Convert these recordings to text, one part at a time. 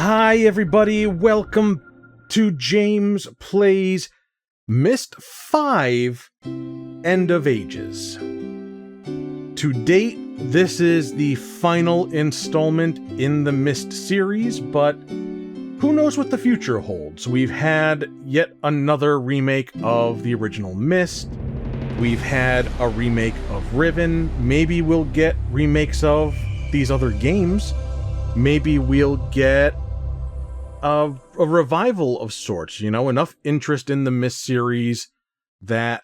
Hi everybody, welcome to James Plays Myst 5 End of Ages. To date, this is the final installment in the Myst series, but who knows what the future holds. We've had yet another remake of the original Myst. We've had a remake of Riven. Maybe we'll get remakes of these other games. Maybe we'll get a revival of sorts, you know, enough interest in the Myst series that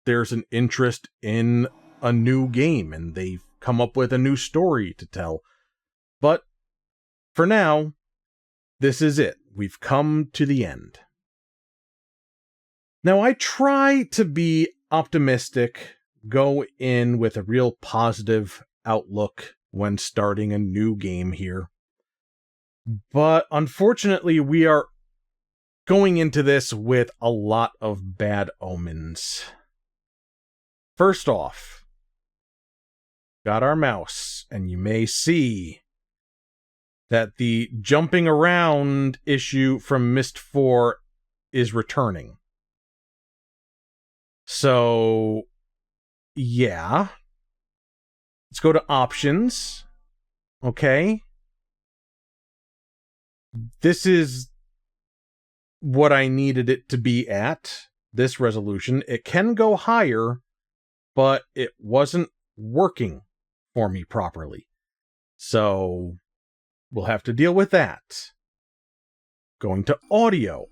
there's an interest in a new game and they've come up with a new story to tell. But for now, this is it. We've come to the end. Now, I try to be optimistic, go in with a real positive outlook when starting a new game here. But unfortunately, we are going into this with a lot of bad omens. First off, got our mouse, and you may see that the jumping around issue from Myst 4 is returning. So, yeah. Let's go to options. Okay. This is what I needed it to be at, this resolution. It can go higher, but it wasn't working for me properly. So, we'll have to deal with that. Going to audio.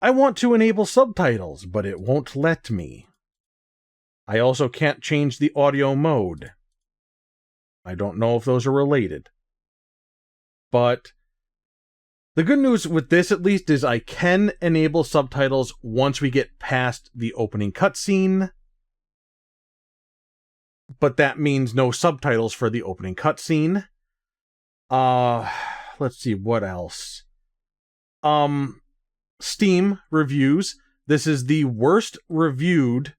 I want to enable subtitles, but it won't let me. I also can't change the audio mode. I don't know if those are related. But the good news with this, at least, is I can enable subtitles once we get past the opening cutscene. But that means no subtitles for the opening cutscene. Let's see, what else? Steam reviews. This is the worst reviewed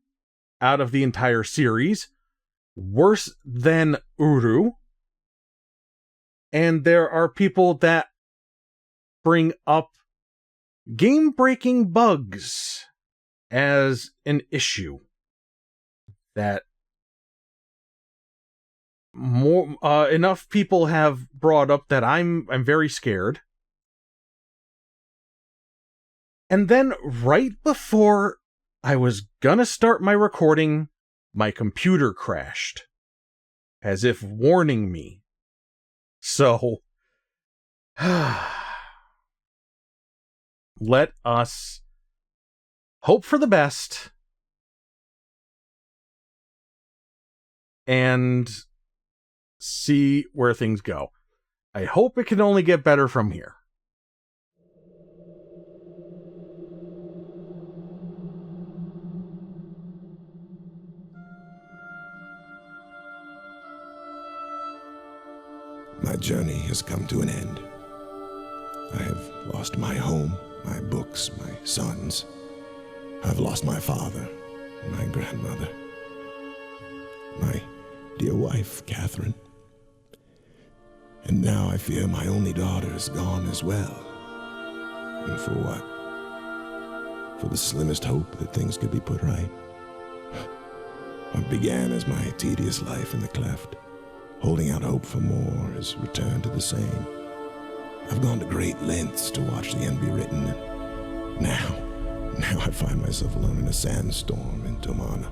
out of the entire series. Worse than Uru. And there are people that bring up game-breaking bugs as an issue that enough people have brought up that I'm very scared. And then right before I was gonna start my recording, my computer crashed, as if warning me. So, let us hope for the best and see where things go. I hope it can only get better from here. My journey has come to an end. I have lost my home, my books, my sons. I've lost my father, my grandmother, my dear wife, Catherine. And now I fear my only daughter is gone as well. And for what? For the slimmest hope that things could be put right. What began as my tedious life in the cleft, holding out hope for more, has returned to the same. I've gone to great lengths to watch the end be written, and now I find myself alone in a sandstorm in Tomana,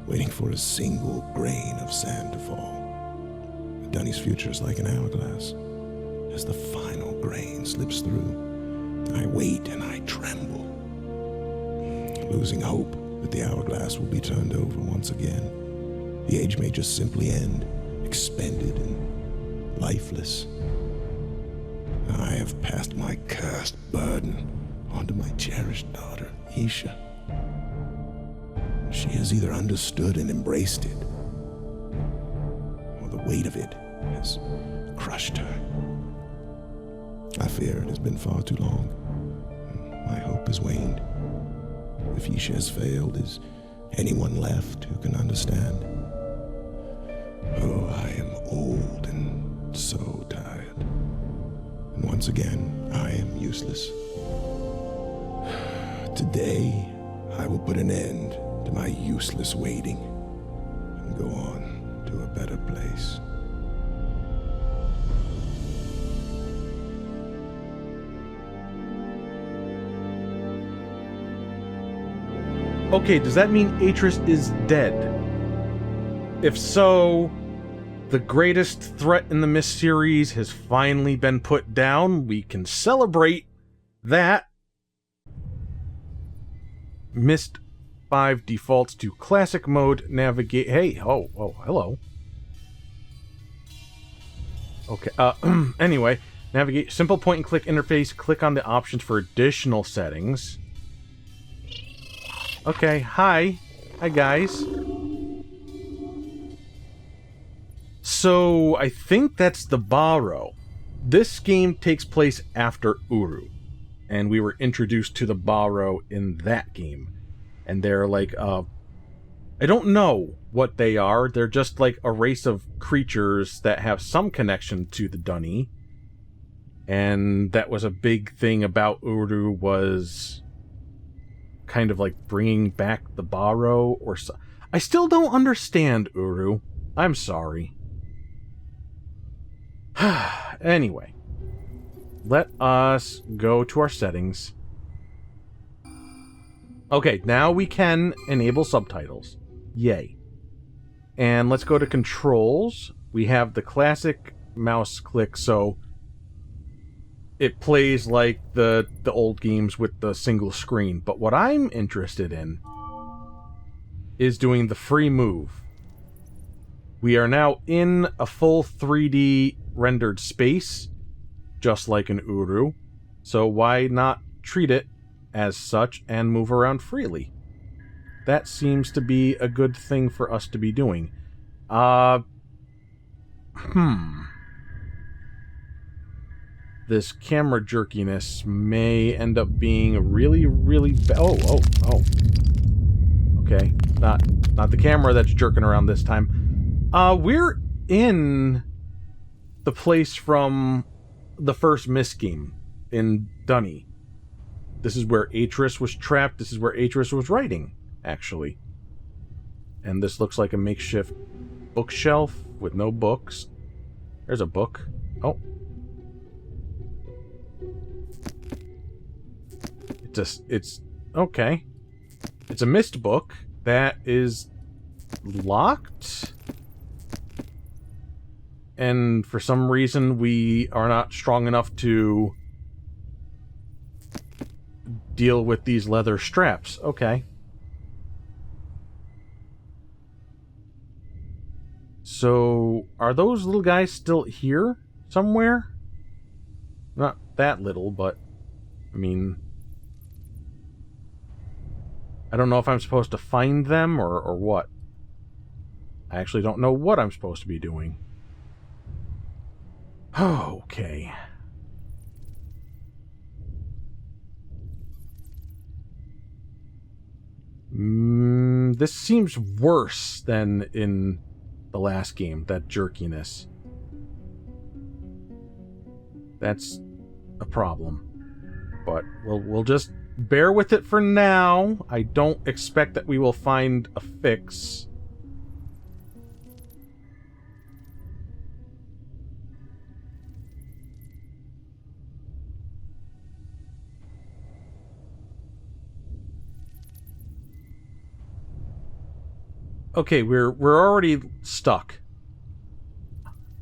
waiting for a single grain of sand to fall. Dunny's future is like an hourglass. As the final grain slips through, I wait and I tremble, losing hope that the hourglass will be turned over once again. The age may just simply end, expended and lifeless. I have passed my cursed burden onto my cherished daughter, Isha. She has either understood and embraced it, or the weight of it has crushed her. I fear it has been far too long. My hope has waned. If Isha has failed, is anyone left who can understand? Oh, I am old and so tired. and once again, I am useless. Today, I will put an end to my useless waiting and go on to a better place. Okay, does that mean Atris is dead? If so, the greatest threat in the Myst series has finally been put down. We can celebrate that. Myst 5 defaults to classic mode, navigate... Hey, oh, hello. Okay, anyway, navigate, simple point and click interface, click on the options for additional settings. Okay, hi. Hi, guys. So, I think that's the Barrow. This game takes place after Uru, and we were introduced to the Barrow in that game. And they're like, I don't know what they are. They're just like a race of creatures that have some connection to the Dunny. And that was a big thing about Uru, was kind of like bringing back the Barrow or so. I still don't understand Uru. I'm sorry. Anyway, let us go to our settings. Okay, now we can enable subtitles. Yay. And let's go to controls. We have the classic mouse click, so it plays like the old games with the single screen. But what I'm interested in is doing the free move. We are now in a full 3D rendered space, just like in Uru. So why not treat it as such and move around freely? That seems to be a good thing for us to be doing. This camera jerkiness may end up being really, really bad. Oh. Okay, not the camera that's jerking around this time. We're in the place from the first Myst game in Dunny. This is where Atris was trapped. This is where Atris was writing, actually. And this looks like a makeshift bookshelf with no books. There's a book. Oh. It's okay. It's a Myst book that is locked. And for some reason, we are not strong enough to deal with these leather straps. Okay. So, are those little guys still here somewhere? Not that little, but, I mean, I don't know if I'm supposed to find them or what. I actually don't know what I'm supposed to be doing. Okay. This seems worse than in the last game, that jerkiness. That's a problem. But we'll just bear with it for now. I don't expect that we will find a fix. Okay, we're already stuck.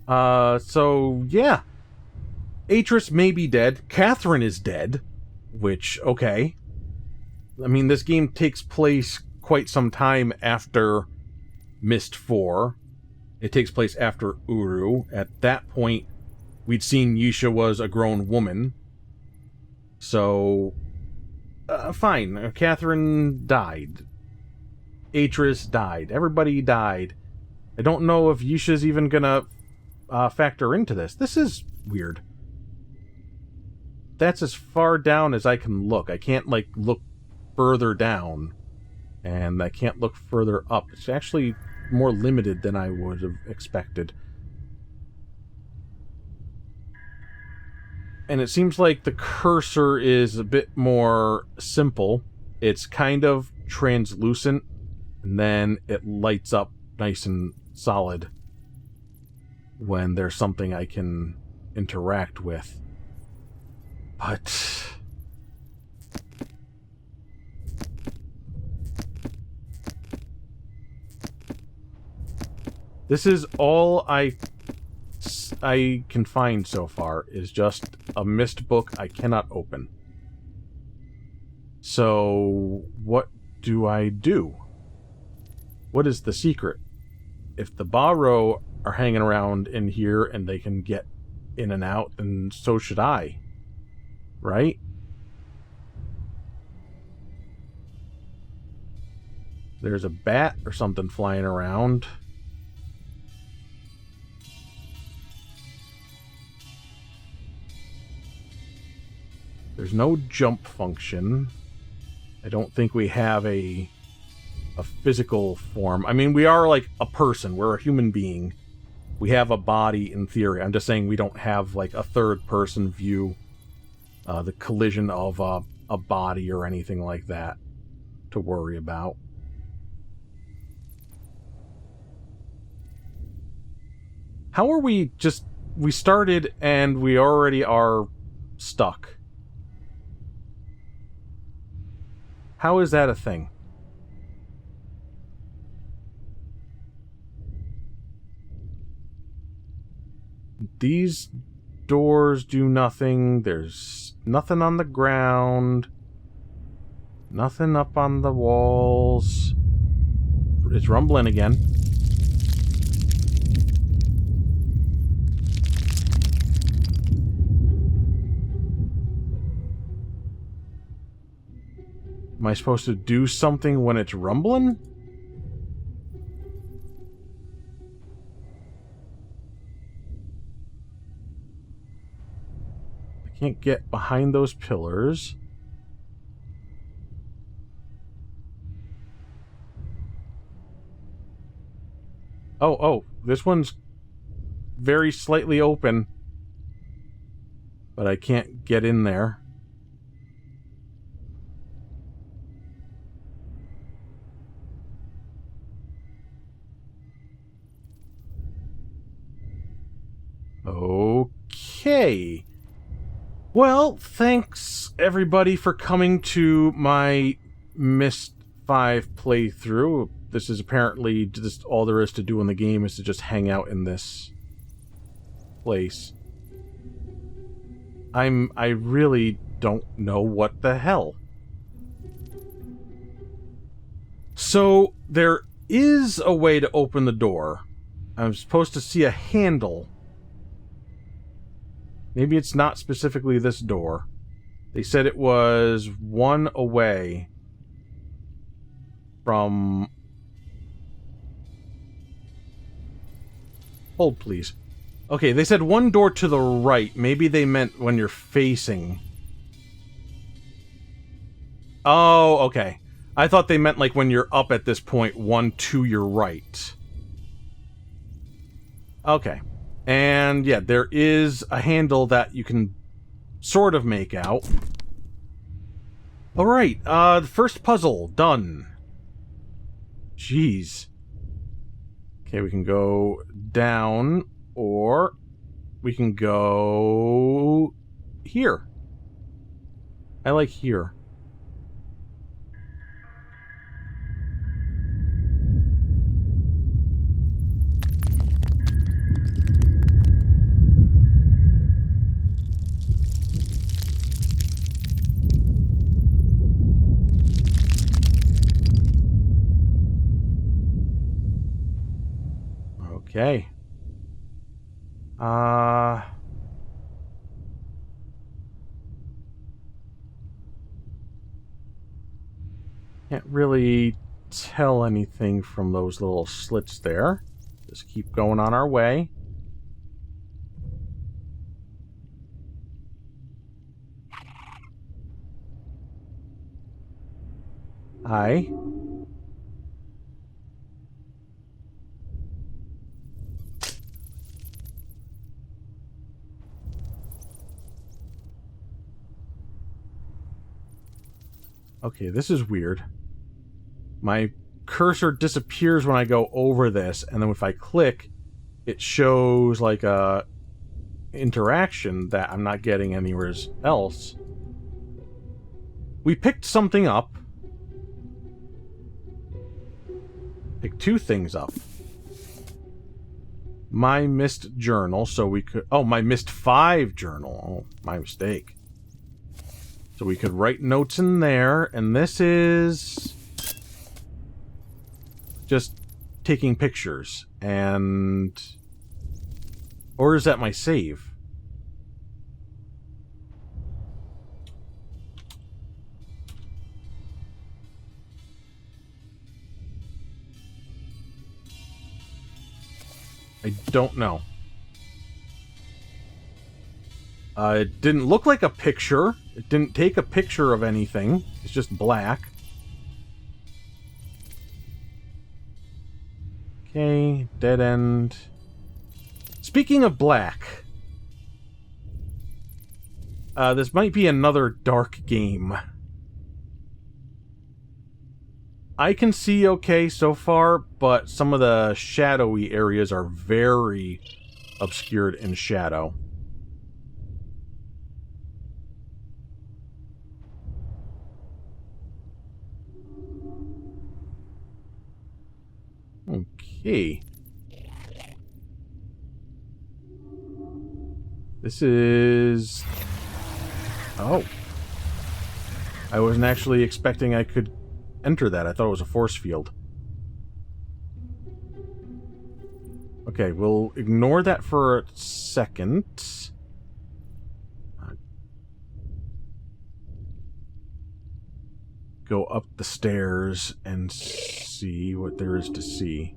So yeah. Atris may be dead. Catherine is dead. Which, okay. I mean, this game takes place quite some time after Myst 4. It takes place after Uru. At that point, we'd seen Yisha was a grown woman. So, fine. Catherine died. Atris died. Everybody died. I don't know if Yisha's even gonna factor into this. This is weird. That's as far down as I can look. I can't, like, look further down. And I can't look further up. It's actually more limited than I would have expected. And it seems like the cursor is a bit more simple. It's kind of translucent, and then it lights up nice and solid when there's something I can interact with. But this is all I can find so far, is just a Myst book I cannot open. So what do I do? What is the secret? If the Barrow are hanging around in here and they can get in and out, then so should I. Right? There's a bat or something flying around. There's no jump function. I don't think we have a physical form. I mean, we are like a person. We're a human being. We have a body in theory. I'm just saying we don't have like a third-person view, the collision of a body or anything like that to worry about. How are we just... We started and we already are stuck. How is that a thing? These doors do nothing. There's nothing on the ground. Nothing up on the walls. It's rumbling again. Am I supposed to do something when it's rumbling? I can't get behind those pillars. Oh, this one's very slightly open, but I can't get in there. Okay. Well, thanks everybody for coming to my Myst 5 playthrough. This is apparently just all there is to do in the game, is to just hang out in this place. I really don't know what the hell. So, there is a way to open the door. I'm supposed to see a handle. Maybe it's not specifically this door. They said it was one away from... Hold, please. Okay, they said one door to the right. Maybe they meant when you're facing. Oh, okay. I thought they meant like when you're up at this point, one to your right. Okay. And yeah, there is a handle that you can sort of make out. Alright, the first puzzle, done. Jeez. Okay, we can go down, or we can go here. I like here. Okay. Can't really tell anything from those little slits there. Just keep going on our way. Hi. Okay, this is weird. My cursor disappears when I go over this, and then if I click, it shows like a interaction that I'm not getting anywhere else. We picked something up. Picked 2 things up. My Myst journal, so we could... Oh, my Myst 5 journal. Oh, my mistake. So we could write notes in there, and this is... just taking pictures, and... Or is that my save? I don't know. It didn't look like a picture. It didn't take a picture of anything. It's just black. Okay, dead end. Speaking of black, this might be another dark game. I can see okay so far, but some of the shadowy areas are very obscured in shadow. Okay. This is... Oh. I wasn't actually expecting I could enter that. I thought it was a force field. Okay, we'll ignore that for a second. Go up the stairs and see what there is to see.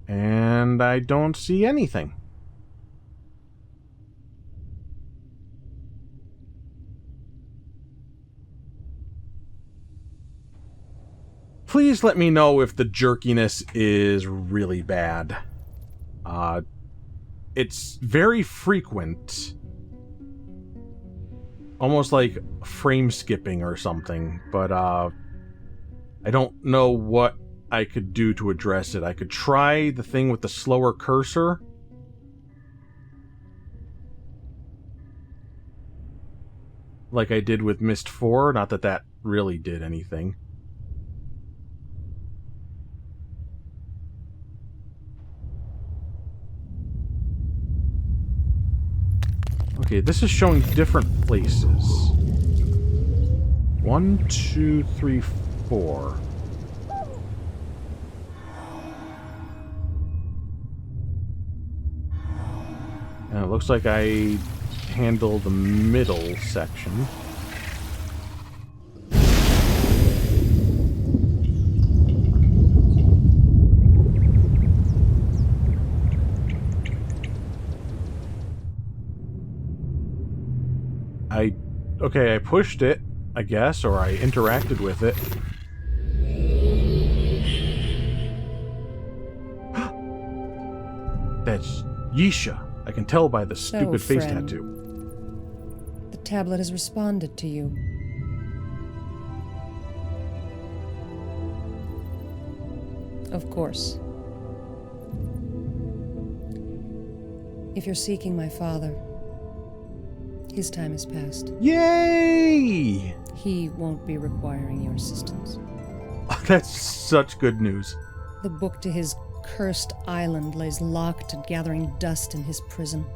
And I don't see anything. Please let me know if the jerkiness is really bad. It's very frequent. Almost like frame skipping or something, but I don't know what I could do to address it. I could try the thing with the slower cursor. Like I did with Myst 4, not that that really did anything. Okay, this is showing different places. 1, 2, 3, 4. And it looks like I handle the middle section. Okay, I pushed it, I guess, or I interacted with it. That's Yisha. I can tell by the stupid face tattoo. The tablet has responded to you. Of course. If you're seeking my father, his time has passed. Yay! He won't be requiring your assistance. That's such good news. The book to his cursed island lays locked and gathering dust in his prison.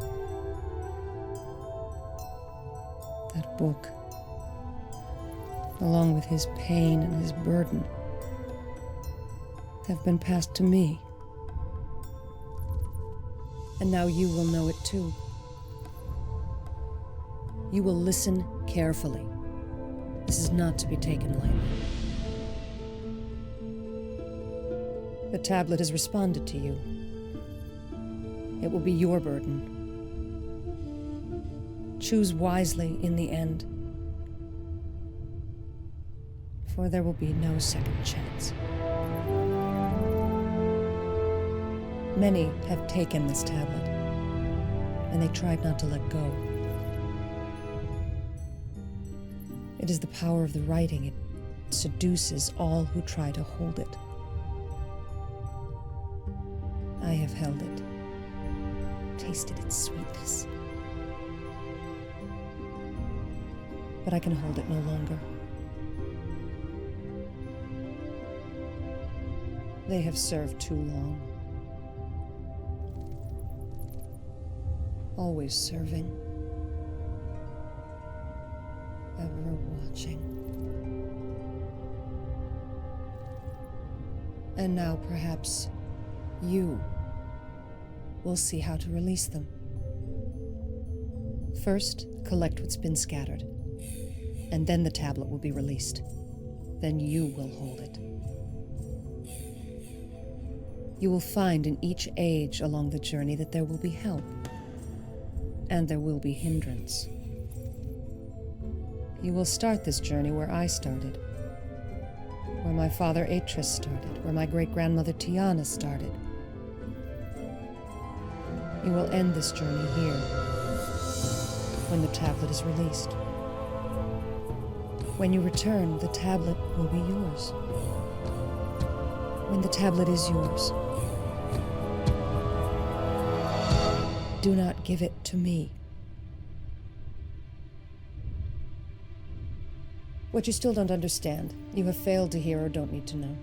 That book, along with his pain and his burden, have been passed to me. And now you will know it too. You will listen carefully. This is not to be taken lightly. The tablet has responded to you. It will be your burden. Choose wisely in the end, for there will be no second chance. Many have taken this tablet, and they tried not to let go. It is the power of the writing. It seduces all who try to hold it. I have held it, tasted its sweetness. But I can hold it no longer. They have served too long. Always serving. Ever watching. And now perhaps you will see how to release them. First, collect what's been scattered, and then the tablet will be released. Then you will hold it. You will find in each age along the journey that there will be help, and there will be hindrance. You will start this journey where I started, where my father Atris started, where my great-grandmother Tiana started. You will end this journey here, when the tablet is released. When you return, the tablet will be yours. When the tablet is yours, do not give it to me. What you still don't understand, you have failed to hear or don't need to know.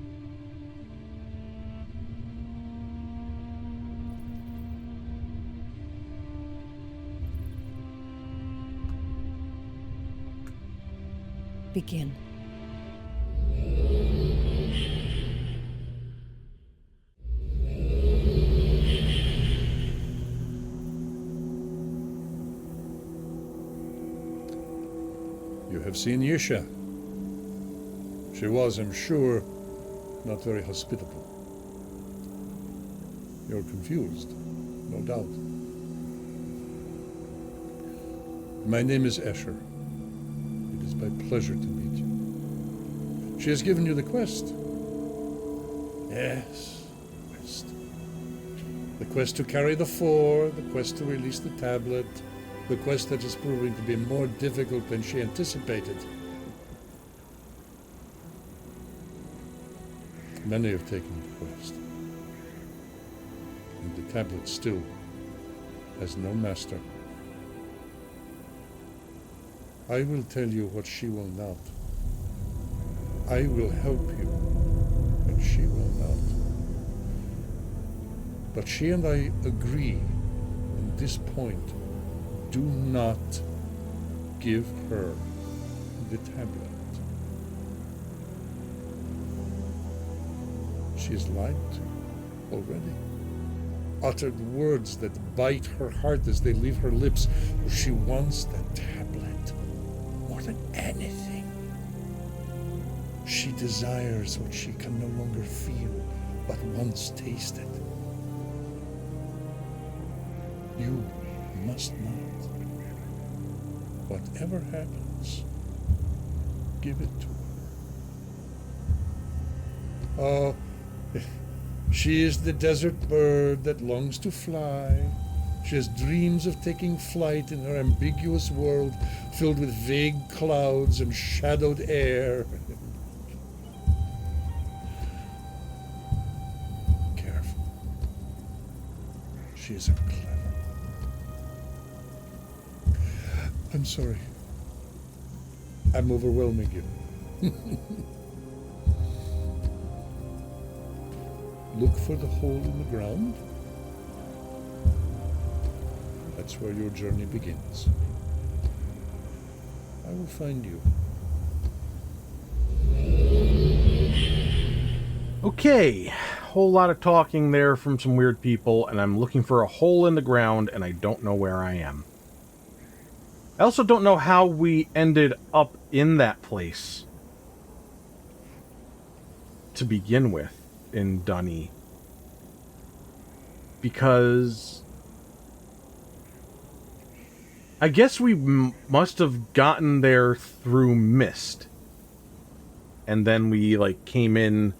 Begin. You have seen Yisha. She was, I'm sure, not very hospitable. You're confused, no doubt. My name is Escher. It is my pleasure to meet you. She has given you the quest. Yes, quest. The quest to carry the four, the quest to release the tablet, the quest that is proving to be more difficult than she anticipated. Many have taken the quest, and the tablet still has no master. I will tell you what she will not. I will help you, but she will not. But she and I agree on this point. Do not give her the tablet. She has lied to you already. Uttered words that bite her heart as they leave her lips. She wants the tablet more than anything. She desires what she can no longer feel, but once tasted. You must not. Whatever happens, give it to her. Oh, she is the desert bird that longs to fly. She has dreams of taking flight in her ambiguous world filled with vague clouds and shadowed air. Careful. She is a clever. I'm sorry. I'm overwhelming you. Look for the hole in the ground. That's where your journey begins. I will find you. Okay, whole lot of talking there from some weird people, and I'm looking for a hole in the ground, and I don't know where I am. I also don't know how we ended up in that place to begin with in Dunny. Because I guess we must have gotten there through Myst. And then we, like, came in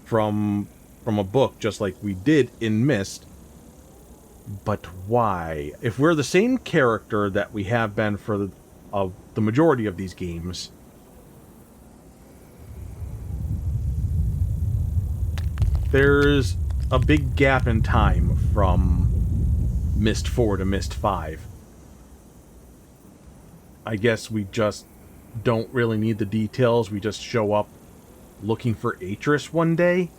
from from a book, just like we did in Myst. But why? If we're the same character that we have been for the majority of these games, there's a big gap in time from Myst 4 to Myst 5. I guess we just don't really need the details. We just show up looking for Atris one day,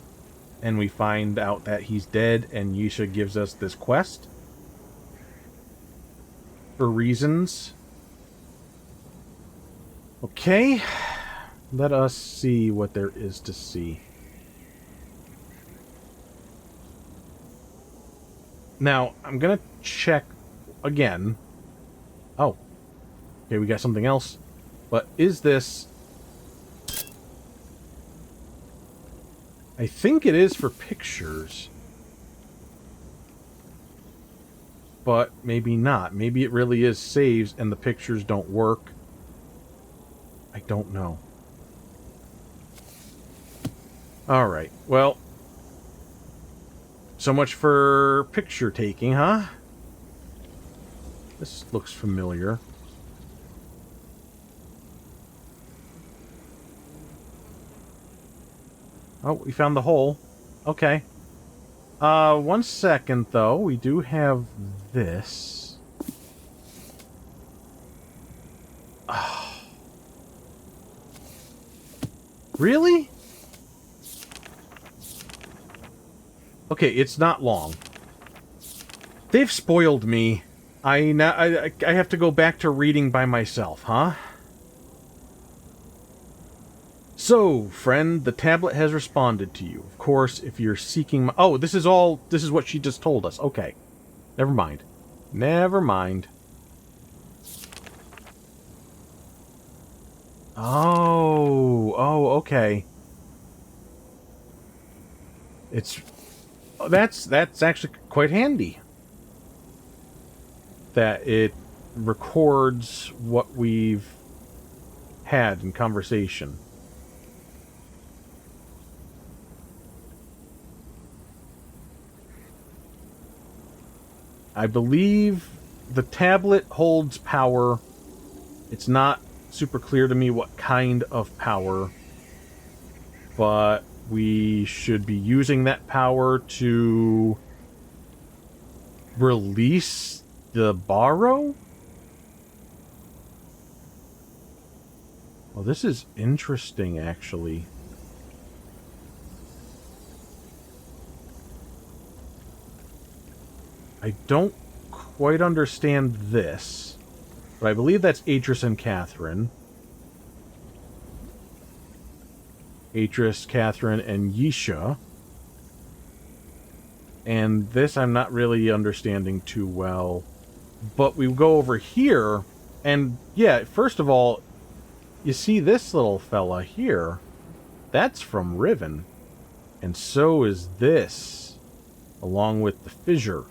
and we find out that he's dead, and Yisha gives us this quest for reasons. Okay, let us see what there is to see. Now, I'm gonna check again. Oh, okay, we got something else. But is this... I think it is for pictures. But maybe not. Maybe it really is saves and the pictures don't work. I don't know. Alright, well... So much for picture taking, huh? This looks familiar. Oh, we found the hole. Okay. 1 second, though. We do have this. Oh. Really? Okay, it's not long. They've spoiled me. I have to go back to reading by myself, huh? So, friend, the tablet has responded to you. Of course, if you're seeking my... Oh, this is what she just told us. Okay. Never mind. Never mind. Oh, okay. That's actually quite handy. That it records what we've had in conversation. I believe the tablet holds power. It's not super clear to me what kind of power, but we should be using that power to release the borrow? Well, this is interesting, actually. I don't quite understand this, but I believe that's Atris and Catherine. Atris, Catherine, and Yisha. And this I'm not really understanding too well. But we go over here, and yeah, first of all, you see this little fella here? That's from Riven. And so is this, along with the fissure.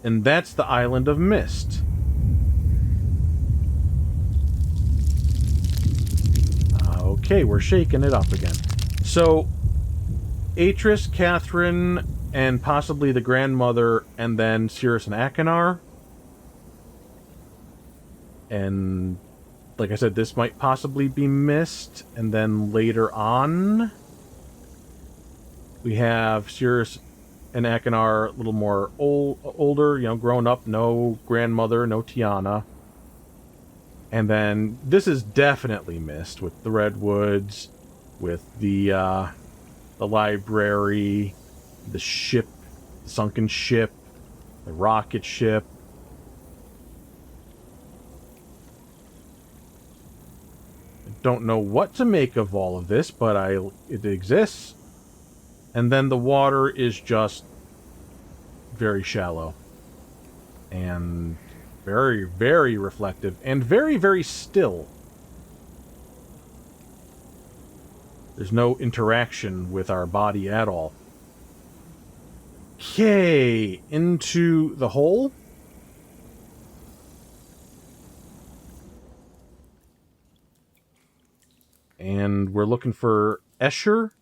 And that's the island of Myst. Okay, we're shaking it up again. So, Atris, Catherine, and possibly the grandmother, and then Cirrus and Akinar. And, like I said, this might possibly be Myst. And then later on, we have Cirrus and Akinar a little more older, grown up, no grandmother, no Tiana. And then this is definitely Myst with the redwoods, with the library, the ship, the sunken ship, the rocket ship. I don't know what to make of all of this, but it exists. And then the water is just very shallow. And very, very reflective. And very, very still. There's no interaction with our body at all. Okay, into the hole. And we're looking for Escher,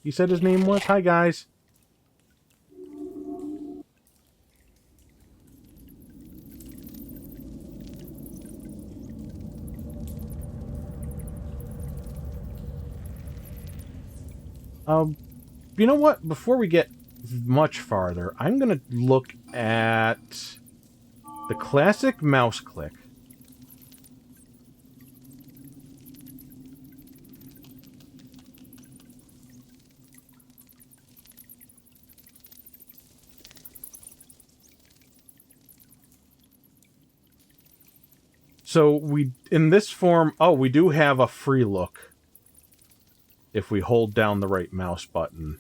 he said his name was. Hi, guys. You know what? Before we get much farther, I'm going to look at the classic mouse click. So we, in this form, oh, we do have a free look if we hold down the right mouse button.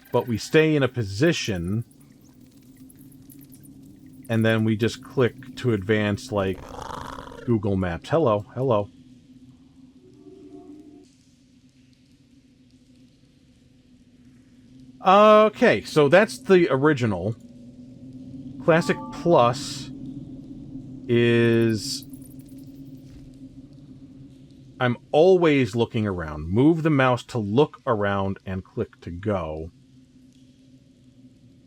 But we stay in a position, and then we just click to advance like Google Maps. Hello, hello. Okay, so that's the original. Classic Plus is... I'm always looking around. Move the mouse to look around and click to go.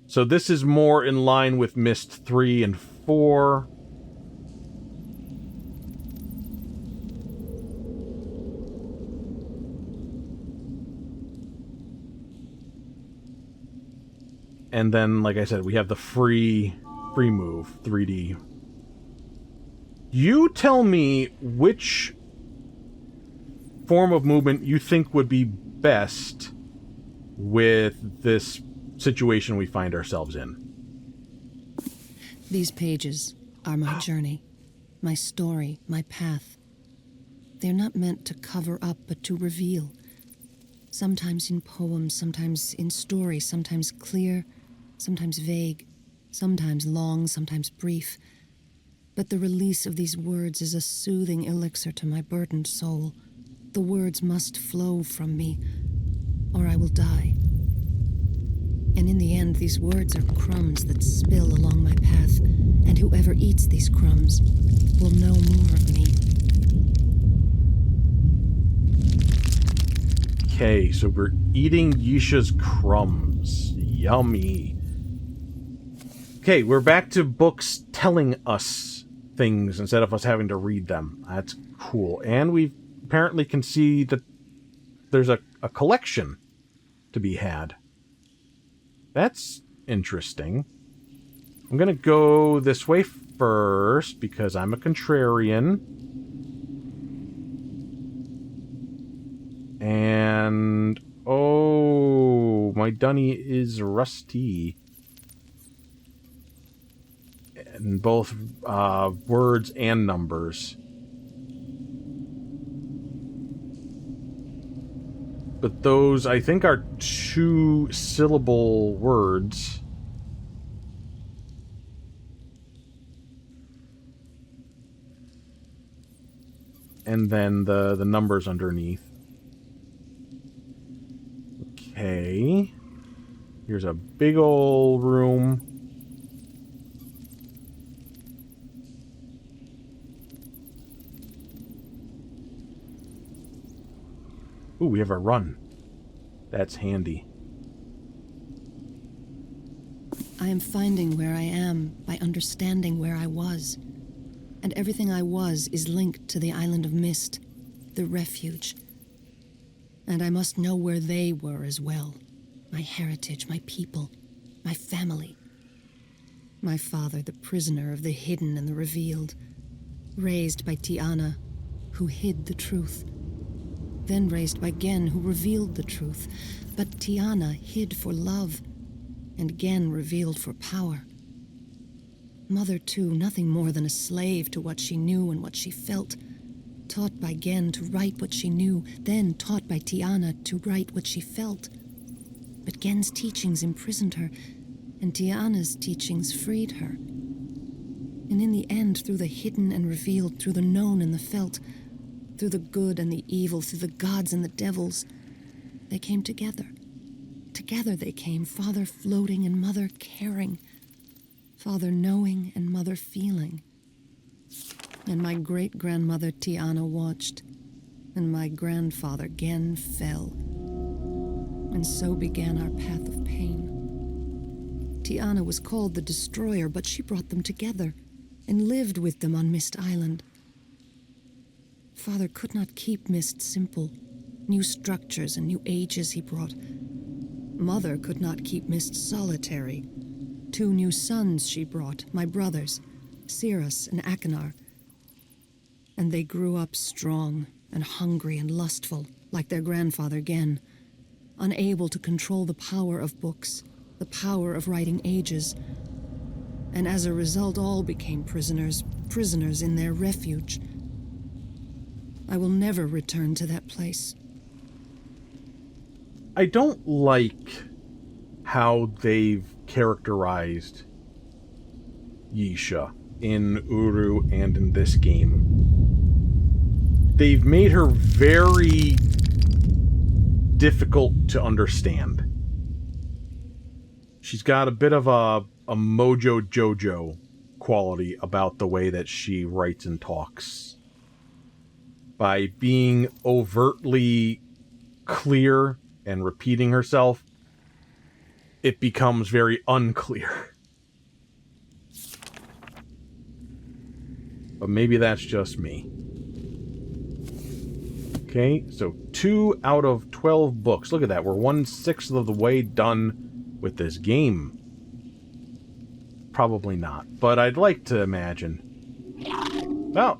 So this is more in line with Myst 3 and 4. And then, like I said, we have the free move, 3D. You tell me which form of movement you think would be best with this situation we find ourselves in. These pages are my journey, my story, my path. They're not meant to cover up, but to reveal. Sometimes in poems, sometimes in story, sometimes clear, sometimes vague, sometimes long, sometimes brief. But the release of these words is a soothing elixir to my burdened soul. The words must flow from me, or I will die. And in the end, these words are crumbs that spill along my path, and whoever eats these crumbs will know more of me. Okay, so we're eating Yisha's crumbs. Yummy. Okay, we're back to books telling us things instead of us having to read them. That's cool. And we apparently can see that there's a collection to be had. That's interesting. I'm going to go this way first because I'm a contrarian. And... oh, my dunny is rusty. In both words and numbers. But those, I think, are 2-syllable words. And then the numbers underneath. Okay. Here's a big old room. Ooh, we have a run. That's handy. I am finding where I am by understanding where I was. And everything I was is linked to the island of Myst, the refuge. And I must know where they were as well. My heritage, my people, my family. My father, the prisoner of the hidden and the revealed. Raised by Tiana, who hid the truth. Then raised by Gen, who revealed the truth. But Tiana hid for love, and Gen revealed for power. Mother, too, nothing more than a slave to what she knew and what she felt. Taught by Gen to write what she knew, then taught by Tiana to write what she felt. But Gen's teachings imprisoned her, and Tiana's teachings freed her. And in the end, through the hidden and revealed, through the known and the felt, Through the good and the evil, through the gods and the devils, they came together. Together they came, father floating and mother caring, father knowing and mother feeling. And my great-grandmother Tiana watched, and my grandfather Gen fell. And so began our path of pain. Tiana was called the Destroyer, but she brought them together and lived with them on Myst Island. Father could not keep Myst simple. New structures and new ages he brought. Mother could not keep Myst solitary. 2 new sons she brought, my brothers, Cirrus and Achenar. And they grew up strong and hungry and lustful, like their grandfather Gen, unable to control the power of books, the power of writing ages. And as a result, all became prisoners in their refuge. I will never return to that place. I don't like how they've characterized Yisha in Uru and in this game. They've made her very difficult to understand. She's got a bit of a Mojo Jojo quality about the way that she writes and talks. By being overtly clear and repeating herself, it becomes very unclear. But maybe that's just me. Okay, so 2 out of 12 books. Look at that. We're 1/6 of the way done with this game. Probably not, but I'd like to imagine. Oh.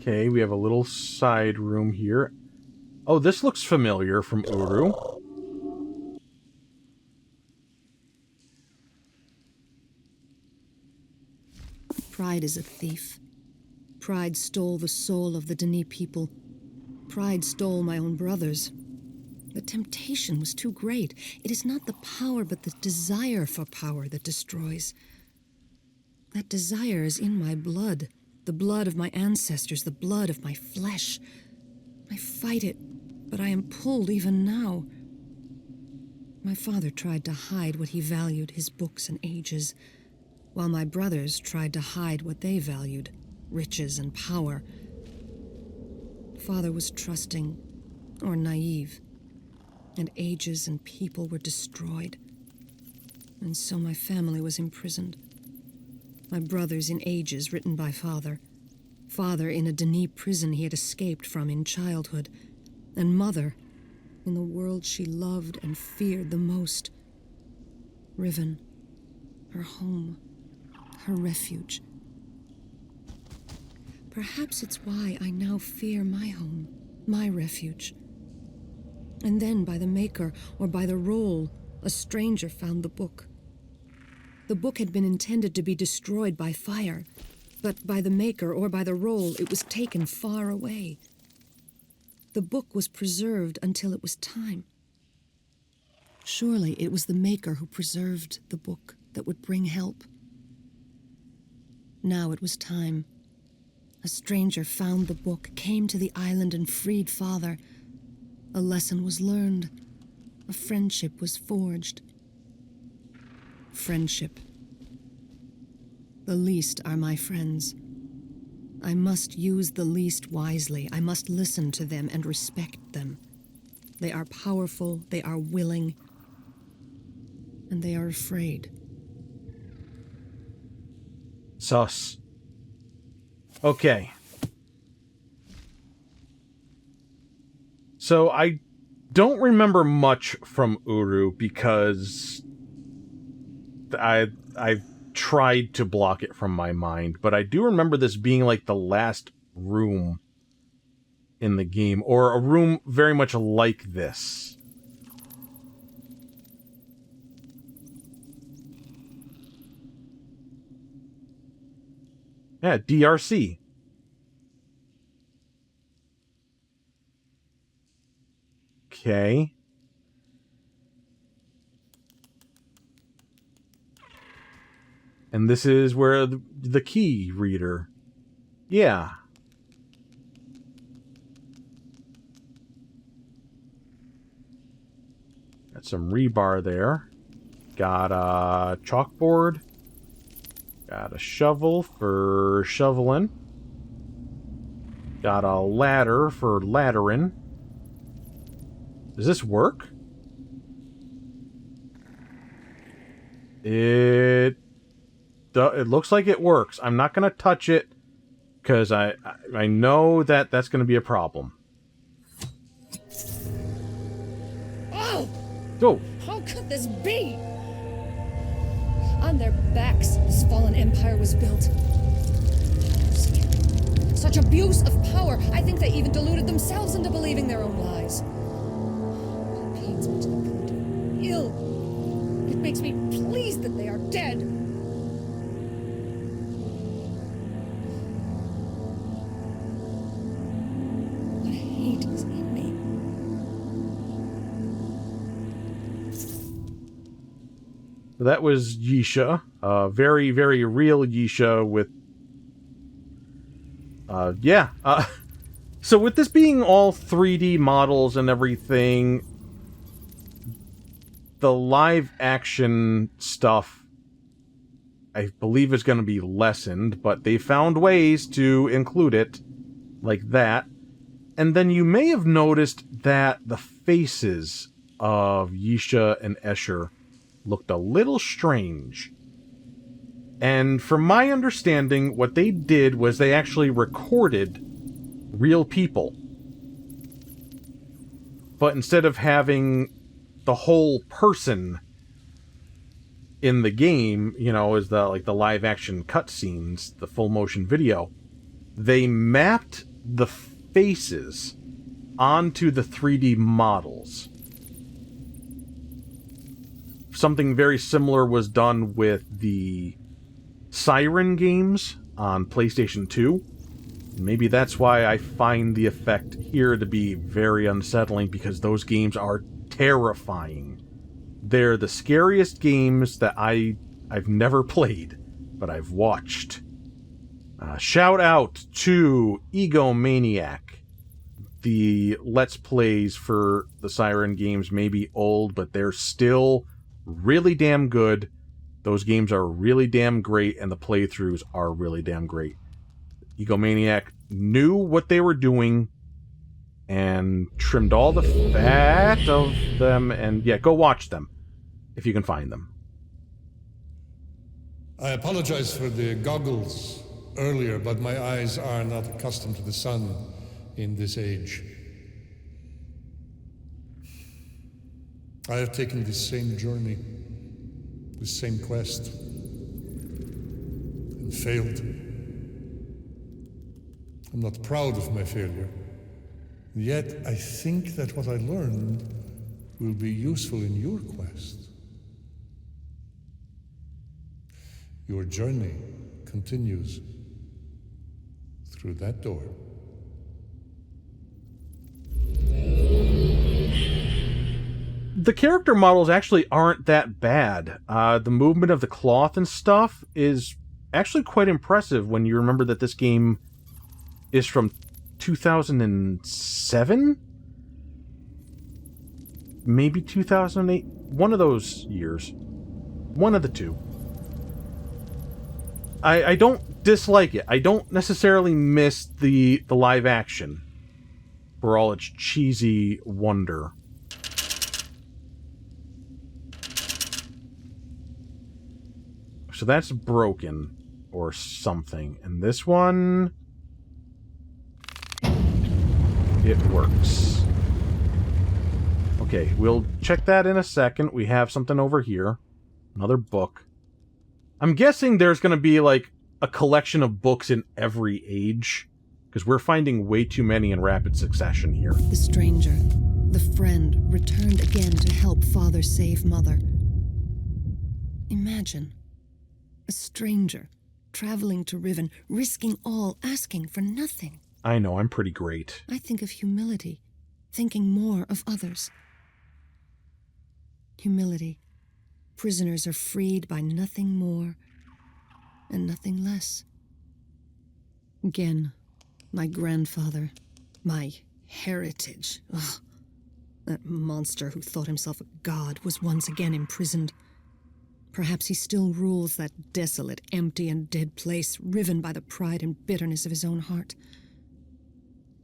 Okay, we have a little side room here. Oh, this looks familiar from Uru. Pride is a thief. Pride stole the soul of the Denis people. Pride stole my own brothers. The temptation was too great. It is not the power, but the desire for power that destroys. That desire is in my blood, the blood of my ancestors, the blood of my flesh. I fight it, but I am pulled even now. My father tried to hide what he valued, his books and ages, while my brothers tried to hide what they valued, riches and power. Father was trusting, or naive, and ages and people were destroyed. And so my family was imprisoned. My brothers in ages written by father. Father in a Denis prison he had escaped from in childhood. And mother in the world she loved and feared the most. Riven, her home, her refuge. Perhaps it's why I now fear my home, my refuge. And then by the maker or by the roll, a stranger found the book. The book had been intended to be destroyed by fire, but by the maker or by the roll, it was taken far away. The book was preserved until it was time. Surely it was the maker who preserved the book that would bring help. Now it was time. A stranger found the book, came to the island and freed father. A lesson was learned. A friendship was forged. Friendship. The least are my friends. I must use the least wisely. I must listen to them and respect them. They are powerful, they are willing, and they are afraid. Sus. Okay. So I don't remember much from Uru because I've tried to block it from my mind, but I do remember this being like the last room in the game, or a room very much like this. Yeah, DRC. Okay. And this is where the key reader. Yeah. Got some rebar there. Got a chalkboard. Got a shovel for shoveling. Got a ladder for laddering. Does this work? It looks like it works. I'm not going to touch it because I know that that's going to be a problem. Oh! Oh, How could this be? On their backs, this fallen empire was built. Such abuse of power. I think they even deluded themselves into believing their own lies. It pains me to the point of ill. It makes me pleased that they are dead. What hate is in me. that was Yisha. Very, very real Yisha with... So with this being all 3D models and everything, the live action stuff, I believe, is going to be lessened, but they found ways to include it like that. And then you may have noticed that the faces of Yisha and Escher looked a little strange. And from my understanding, what they did was they actually recorded real people. But instead of having the whole person in the game, you know, as the live action cutscenes, the full motion video, they mapped the faces onto the 3D models. Something very similar was done with the Siren games on PlayStation 2. Maybe that's why I find the effect here to be very unsettling, because those games are terrifying. They're the scariest games that I've never played, but I've watched. Shout out to Egomaniac. The Let's Plays for the Siren games may be old, but they're still really damn good. Those games are really damn great, and the playthroughs are really damn great. Egomaniac knew what they were doing and trimmed all the fat of them, and yeah, go watch them if you can find them. I apologize for the goggles earlier, but my eyes are not accustomed to the sun in this age. I have taken this same journey, this same quest, and failed. I'm not proud of my failure, yet I think that what I learned will be useful in your quest. Your journey continues through that door. The character models actually aren't that bad. The movement of the cloth and stuff is actually quite impressive when you remember that this game is from 2007? Maybe 2008? One of those years. One of the two. I don't dislike it. I don't necessarily miss the live action for all its cheesy wonder. So that's broken or something. And this one, it works. Okay, we'll check that in a second. We have something over here. Another book. I'm guessing there's going to be, like, a collection of books in every age, because we're finding way too many in rapid succession here. The stranger, the friend, returned again to help father save mother. Imagine. A stranger, traveling to Riven, risking all, asking for nothing. I know, I'm pretty great. I think of humility, thinking more of others. Humility. Prisoners are freed by nothing more. and nothing less. Again, my grandfather, my heritage. Ugh. That monster who thought himself a god was once again imprisoned. Perhaps he still rules that desolate, empty, and dead place, riven by the pride and bitterness of his own heart.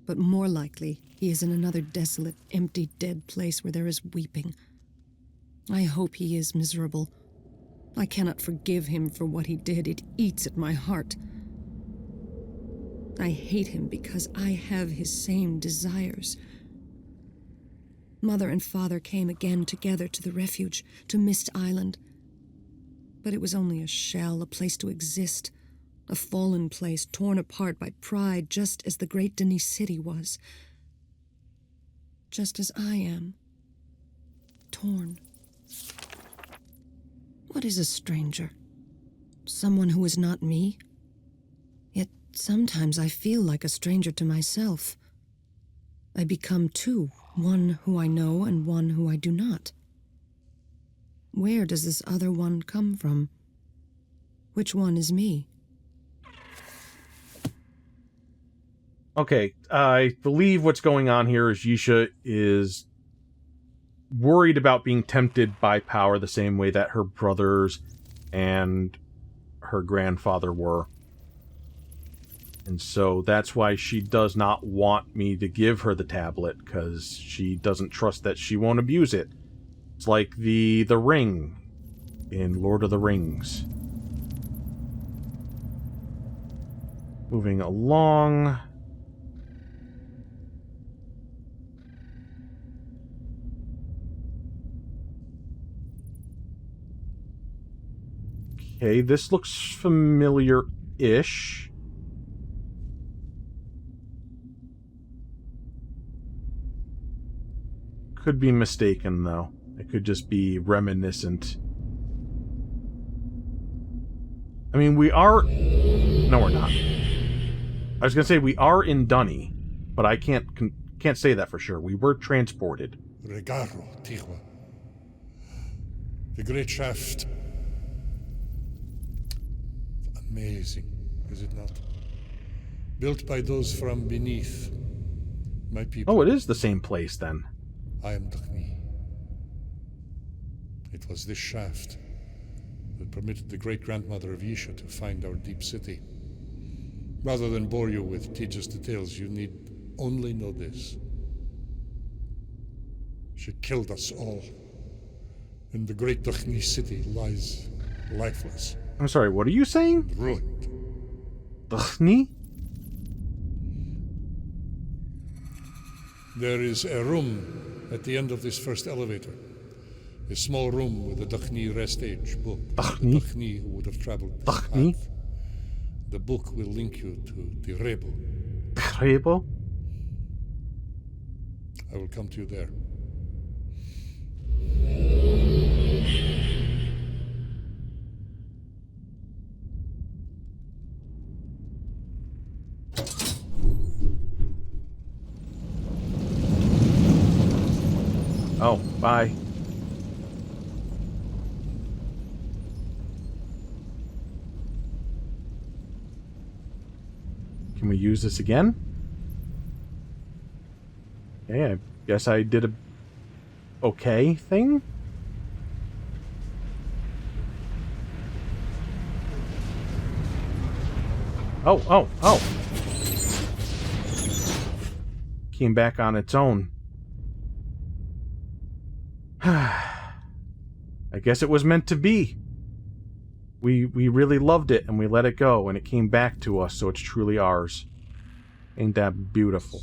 But more likely, he is in another desolate, empty, dead place where there is weeping. I hope he is miserable. I cannot forgive him for what he did. It eats at my heart. I hate him because I have his same desires. Mother and father came again together to the refuge, to Myst Island. But it was only a shell, a place to exist, a fallen place torn apart by pride, just as the great Denis city was. Just as I am. Torn. What is a stranger? Someone who is not me? Yet sometimes I feel like a stranger to myself. I become two, one who I know and one who I do not. Where does this other one come from? Which one is me? Okay, I believe what's going on here is Yisha is worried about being tempted by power the same way that her brothers and her grandfather were. And so that's why she does not want me to give her the tablet, because she doesn't trust that she won't abuse it. It's like the ring in Lord of the Rings. Moving along. Okay, this looks familiar-ish. Could be mistaken, though. It could just be reminiscent. I mean, we are... No, we're not. I was going to say we are in Dunny, but I can't say that for sure. We were transported. Regaro, Tigua. The great shaft. Amazing, is it not? Built by those from beneath. My people. Oh, it is the same place, then. I am Dakhni. It was this shaft that permitted the great-grandmother of Yisha to find our deep city. Rather than bore you with tedious details, you need only know this. She killed us all, and the great Dakhni city lies lifeless. I'm sorry, what are you saying? Ruined. Dakhni? There is a room at the end of this first elevator. A small room with a Dakhni rest age book. Dakhni? The Dakhni who would have traveled this Dakhni? path. The book will link you to Tirebo. Tirebo? I will come to you there. Oh, bye. Can we use this again? Okay, I guess I did a okay thing. Oh. Came back on its own. I guess it was meant to be. We really loved it, and we let it go, and it came back to us, so it's truly ours. Ain't that beautiful?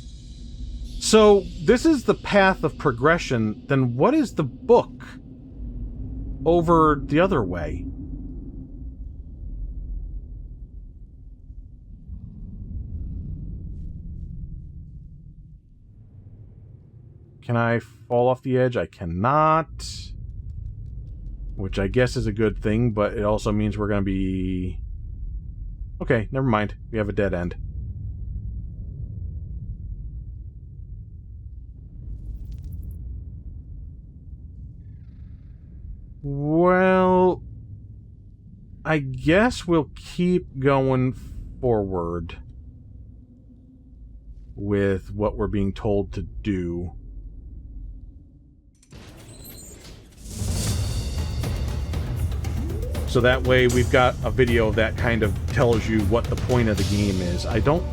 So, this is the path of progression. Then what is the book over the other way? Can I fall off the edge? I cannot. Which I guess is a good thing, but it also means we're going to be... Okay, never mind. We have a dead end. Well... I I guess we'll keep going forward with what we're being told to do. So that way we've got a video that kind of tells you what the point of the game is. I don't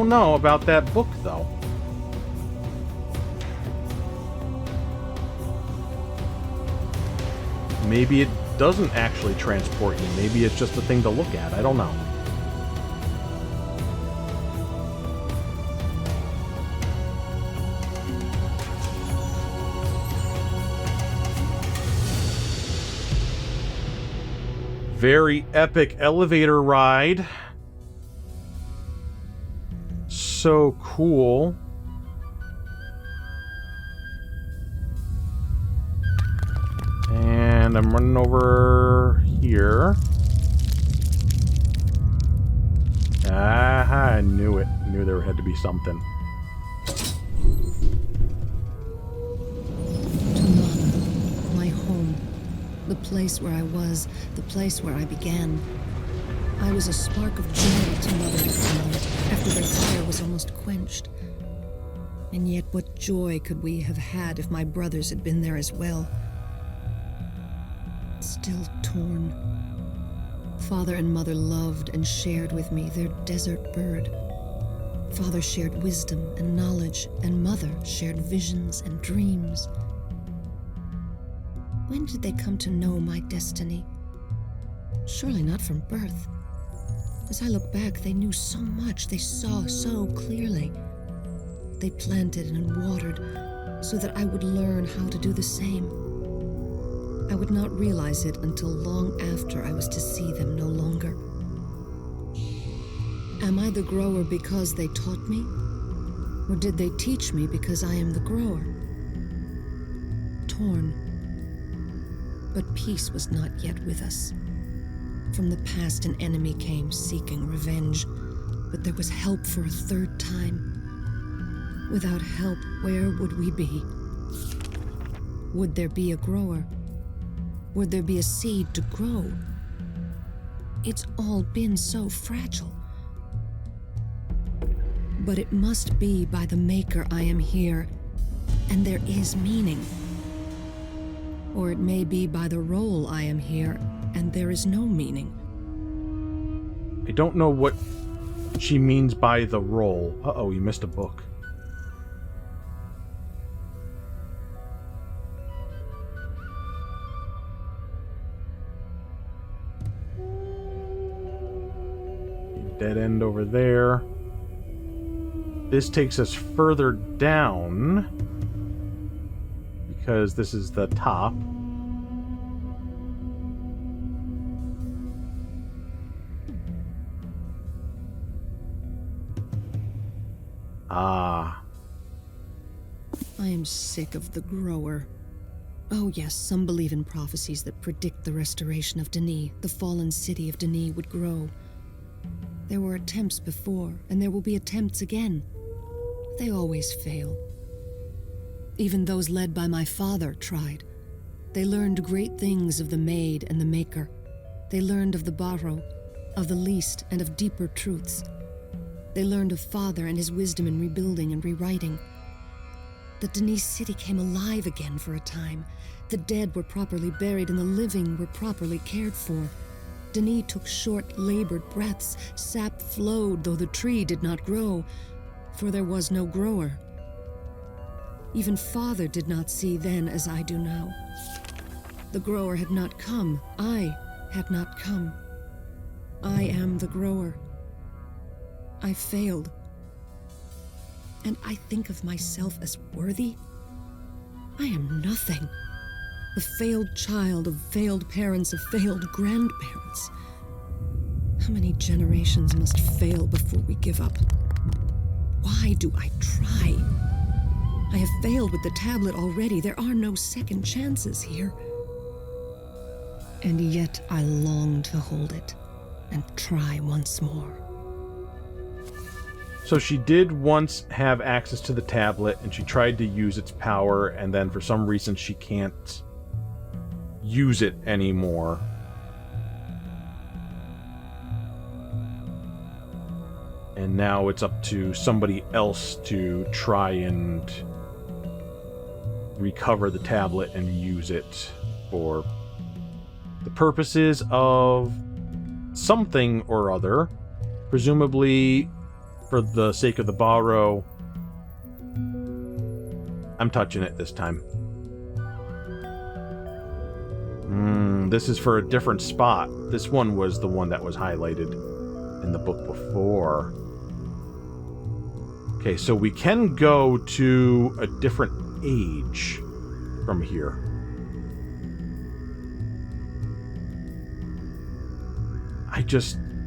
know about that book, though. Maybe it doesn't actually transport you. Maybe it's just a thing to look at. I don't know. Very epic elevator ride. So cool. And I'm running over here. Ah, I knew it. I knew there had to be something. Tumala, my home. The place where I was, the place where I began. I was a spark of joy to Mother and Father after their fire was almost quenched. And yet what joy could we have had if my brothers had been there as well? Still torn. Father and Mother loved and shared with me their desert bird. Father shared wisdom and knowledge, and Mother shared visions and dreams. When did they come to know my destiny? Surely not from birth. As I look back, they knew so much, they saw so clearly. They planted and watered so that I would learn how to do the same. I would not realize it until long after I was to see them no longer. Am I the grower because they taught me? Or did they teach me because I am the grower? Torn. But peace was not yet with us. From the past an enemy came seeking revenge, but there was help for a third time. Without help, where would we be? Would there be a grower? Would there be a seed to grow? It's all been so fragile. But it must be by the Maker I am here, and there is meaning. Or it may be by the role I am here, and there is no meaning. I don't know what she means by the role. Uh-oh, you missed a book. Dead end over there. This takes us further down because this is the top. Ah. I am sick of the grower. Oh yes, some believe in prophecies that predict the restoration of Denis. The fallen city of Denis would grow. There were attempts before, and there will be attempts again. They always fail. Even those led by my father tried. They learned great things of the Maid and the Maker. They learned of the Barrow, of the least, and of deeper truths. They learned of Father and his wisdom in rebuilding and rewriting. The Denis city came alive again for a time. The dead were properly buried and the living were properly cared for. Denis took short, labored breaths. Sap flowed, though the tree did not grow, for there was no grower. Even Father did not see then as I do now. The grower had not come. I had not come. I am the grower. I failed. And I think of myself as worthy. I am nothing. The failed child of failed parents, of failed grandparents. How many generations must fail before we give up? Why do I try? I have failed with the tablet already. There are no second chances here. And yet I long to hold it and try once more. So she did once have access to the tablet, and she tried to use its power, and then for some reason she can't use it anymore. And now it's up to somebody else to try and recover the tablet and use it for the purposes of something or other. Presumably for the sake of the borrow. I'm touching it this time. This is for a different spot. This one was the one that was highlighted in the book before. Okay, so we can go to a different age from here.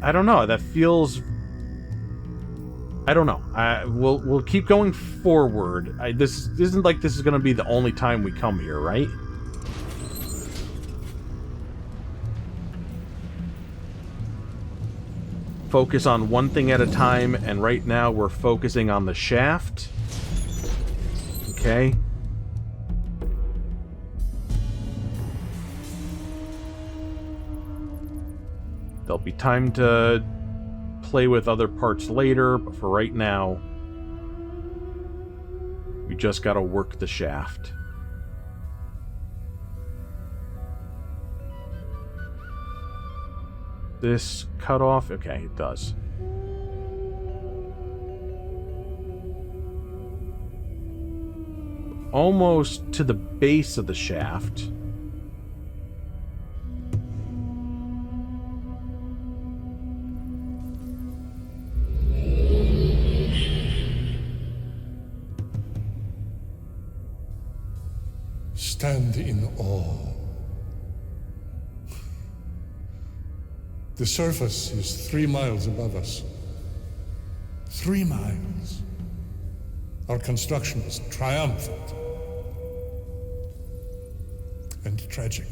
I don't know. That feels... I don't know. We'll keep going forward. This isn't like this is going to be the only time we come here, right? Focus on one thing at a time, and right now we're focusing on the shaft. Okay. There'll be time to play with other parts later, but for right now, we just gotta work the shaft. This cut off? Okay, it does. Almost to the base of the shaft. Stand in awe. The surface is 3 miles above us. 3 miles. Our construction was triumphant and tragic.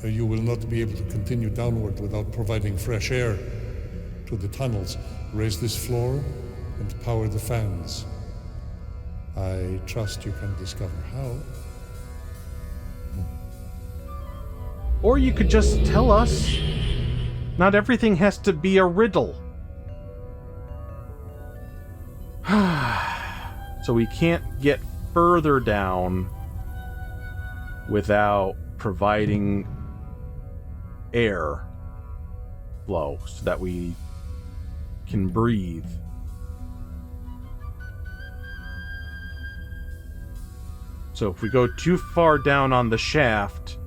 You will not be able to continue downward without providing fresh air to the tunnels. Raise this floor and power the fans. I trust you can discover how. Or you could just tell us. Not everything has to be a riddle. So we can't get further down without providing air flow so that we can breathe. So if we go too far down on the shaft,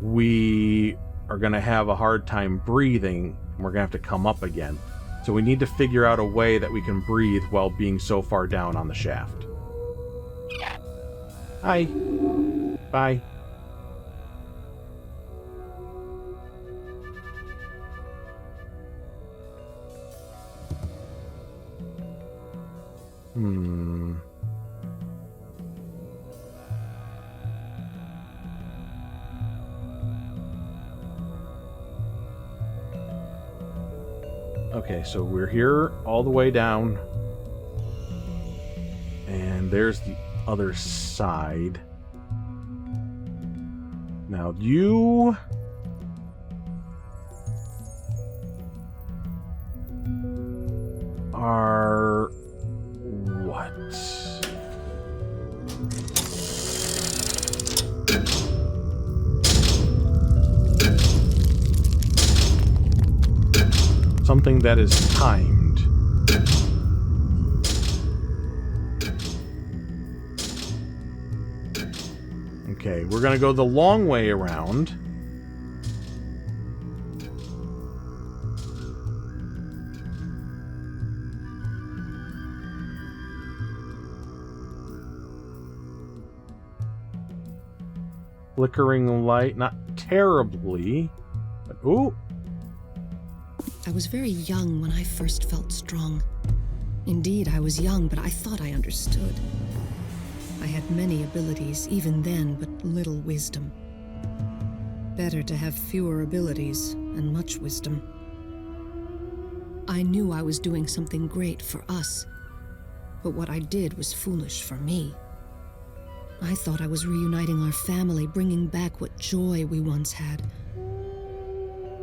we are going to have a hard time breathing, and we're going to have to come up again. So we need to figure out a way that we can breathe while being so far down on the shaft. Hi. Bye. Okay, so we're here all the way down. And there's the other side. Now you... are... what? Something that is timed. Okay, we're gonna go the long way around. Flickering light, not terribly, but ooh. I was very young when I first felt strong. Indeed, I was young, but I thought I understood. I had many abilities even then, but little wisdom. Better to have fewer abilities and much wisdom. I knew I was doing something great for us, but what I did was foolish for me. I thought I was reuniting our family, bringing back what joy we once had.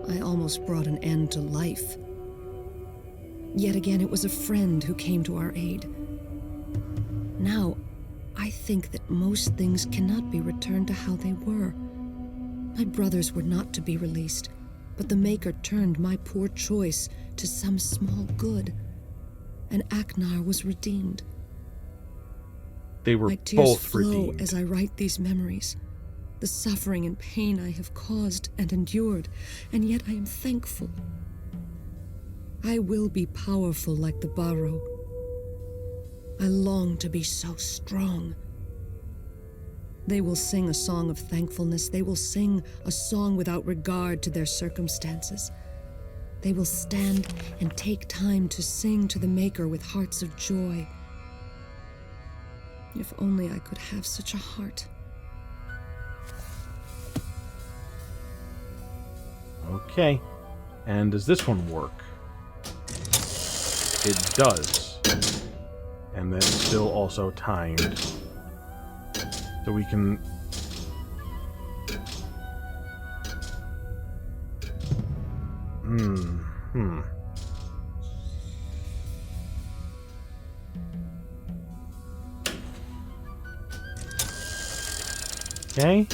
I almost brought an end to life. Yet again, it was a friend who came to our aid. Now, I think that most things cannot be returned to how they were. My brothers were not to be released, but the Maker turned my poor choice to some small good, and Aknar was redeemed. They were My tears both flow redeemed. as I write these memories. The suffering and pain I have caused and endured, and yet I am thankful. I will be powerful like the Barrow. I long to be so strong. They will sing a song of thankfulness. They will sing a song without regard to their circumstances. They will stand and take time to sing to the Maker with hearts of joy. If only I could have such a heart. Okay. And does this one work? It does. And then still also timed. So we can... Okay.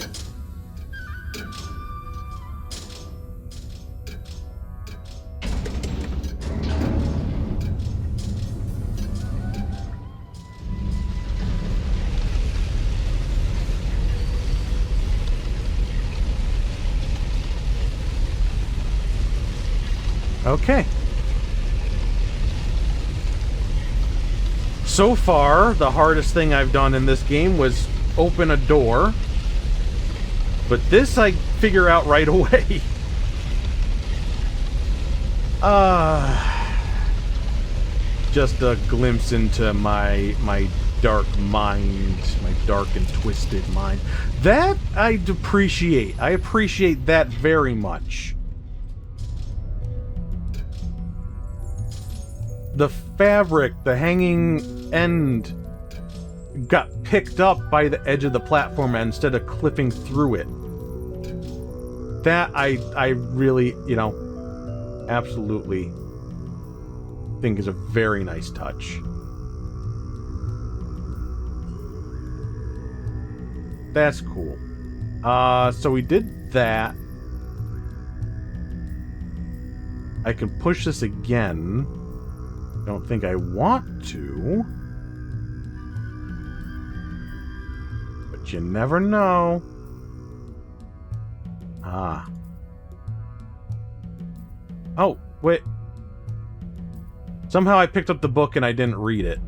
Okay. So far, the hardest thing I've done in this game was open a door. But this I figure out right away. Just a glimpse into my dark mind, my dark and twisted mind. That I appreciate. I appreciate that very much. The fabric, the hanging end, got picked up by the edge of the platform instead of clipping through it. That I really, absolutely think is a very nice touch. That's cool. So we did that. I can push this again. Don't think I want to. But you never know. Ah. Oh, wait. Somehow I picked up the book and I didn't read it.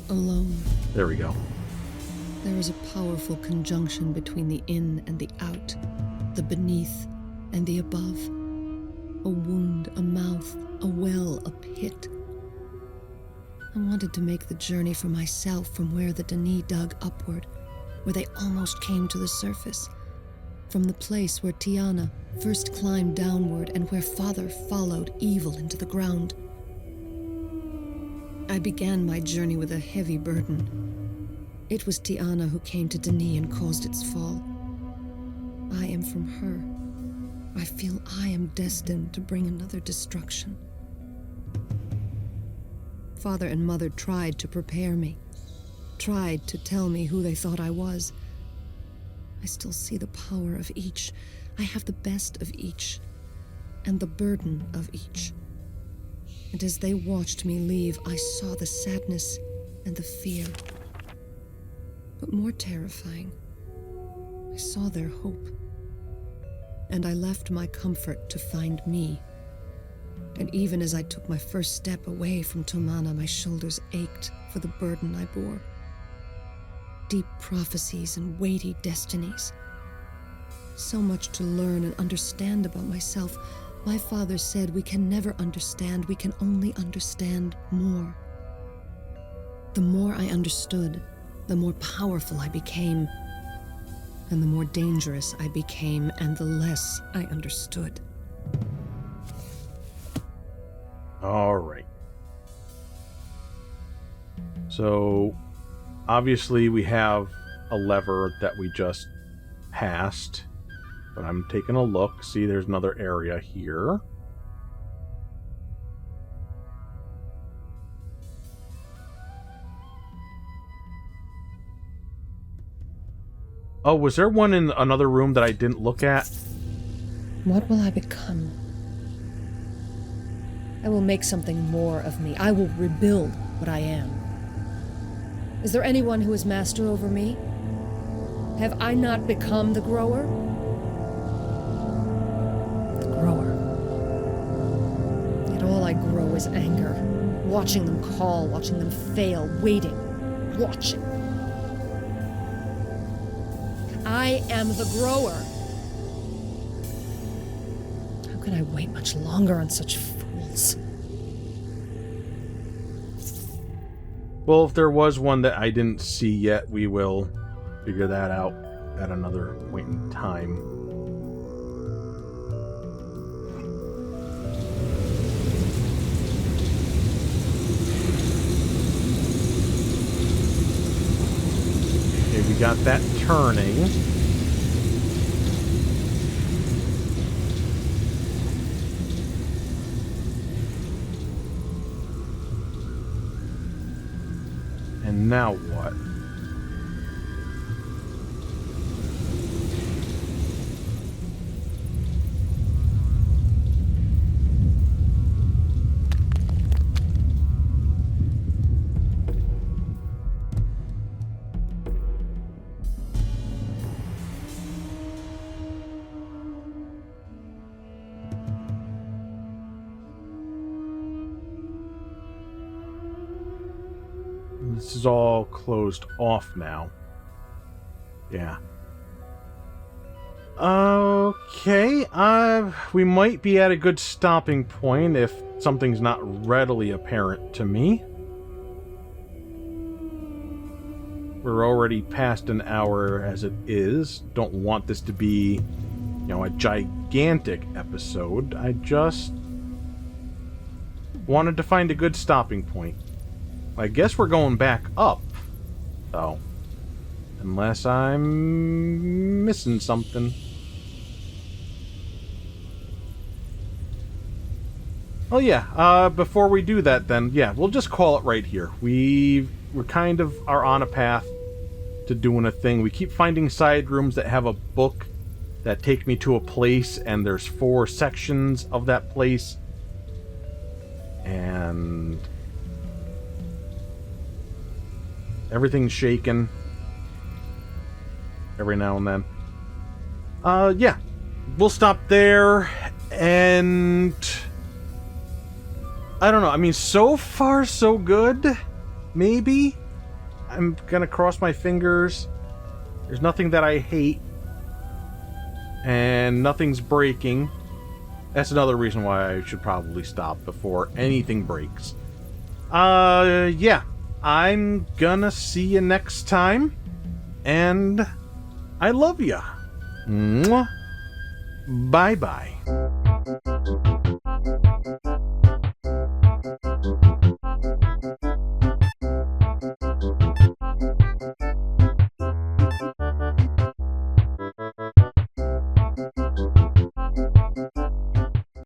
Alone. There we go. There is a powerful conjunction between the in and the out, the beneath and the above. A wound, a mouth, a well, a pit. I wanted to make the journey for myself from where the Denis dug upward, where they almost came to the surface, from the place where Tiana first climbed downward and where Father followed evil into the ground. I began my journey with a heavy burden. It was Tiana who came to Denis and caused its fall. I am from her. I feel I am destined to bring another destruction. Father and Mother tried to prepare me, tried to tell me who they thought I was. I still see the power of each. I have the best of each, and the burden of each. And as they watched me leave, I saw the sadness and the fear. But more terrifying, I saw their hope. And I left my comfort to find me. And even as I took my first step away from Tomana, my shoulders ached for the burden I bore. Deep prophecies and weighty destinies. So much to learn and understand about myself. My father said we can never understand, we can only understand more. The more I understood, the more powerful I became. And the more dangerous I became, and the less I understood. All right. So obviously we have a lever that we just passed, but I'm taking a look. See, there's another area here. Oh, was there one in another room that I didn't look at? What will I become? I will make something more of me. I will rebuild what I am. Is there anyone who is master over me? Have I not become the grower? The grower. Yet all I grow is anger. Watching them call, watching them fail, waiting, watching. I am the grower. How can I wait much longer on such fools? Well, if there was one that I didn't see yet, we will figure that out at another point in time. Okay, we got that turning. And now what? This is all closed off now. Yeah. Okay, we might be at a good stopping point if something's not readily apparent to me. We're already past an hour as it is. Don't want this to be, a gigantic episode. I just wanted to find a good stopping point. I guess we're going back up, though. Unless I'm missing something. Oh yeah, before we do that then, yeah, we'll just call it right here. We're kind of are on a path to doing a thing. We keep finding side rooms that have a book that take me to a place, and there's 4 sections of that place. And everything's shaking every now and then. Yeah. We'll stop there, and I don't know. I mean, so far so good. Maybe. I'm gonna cross my fingers. There's nothing that I hate. And nothing's breaking. That's another reason why I should probably stop before anything breaks. Yeah. I'm gonna see you next time. And I love ya. Mwah. Bye-bye.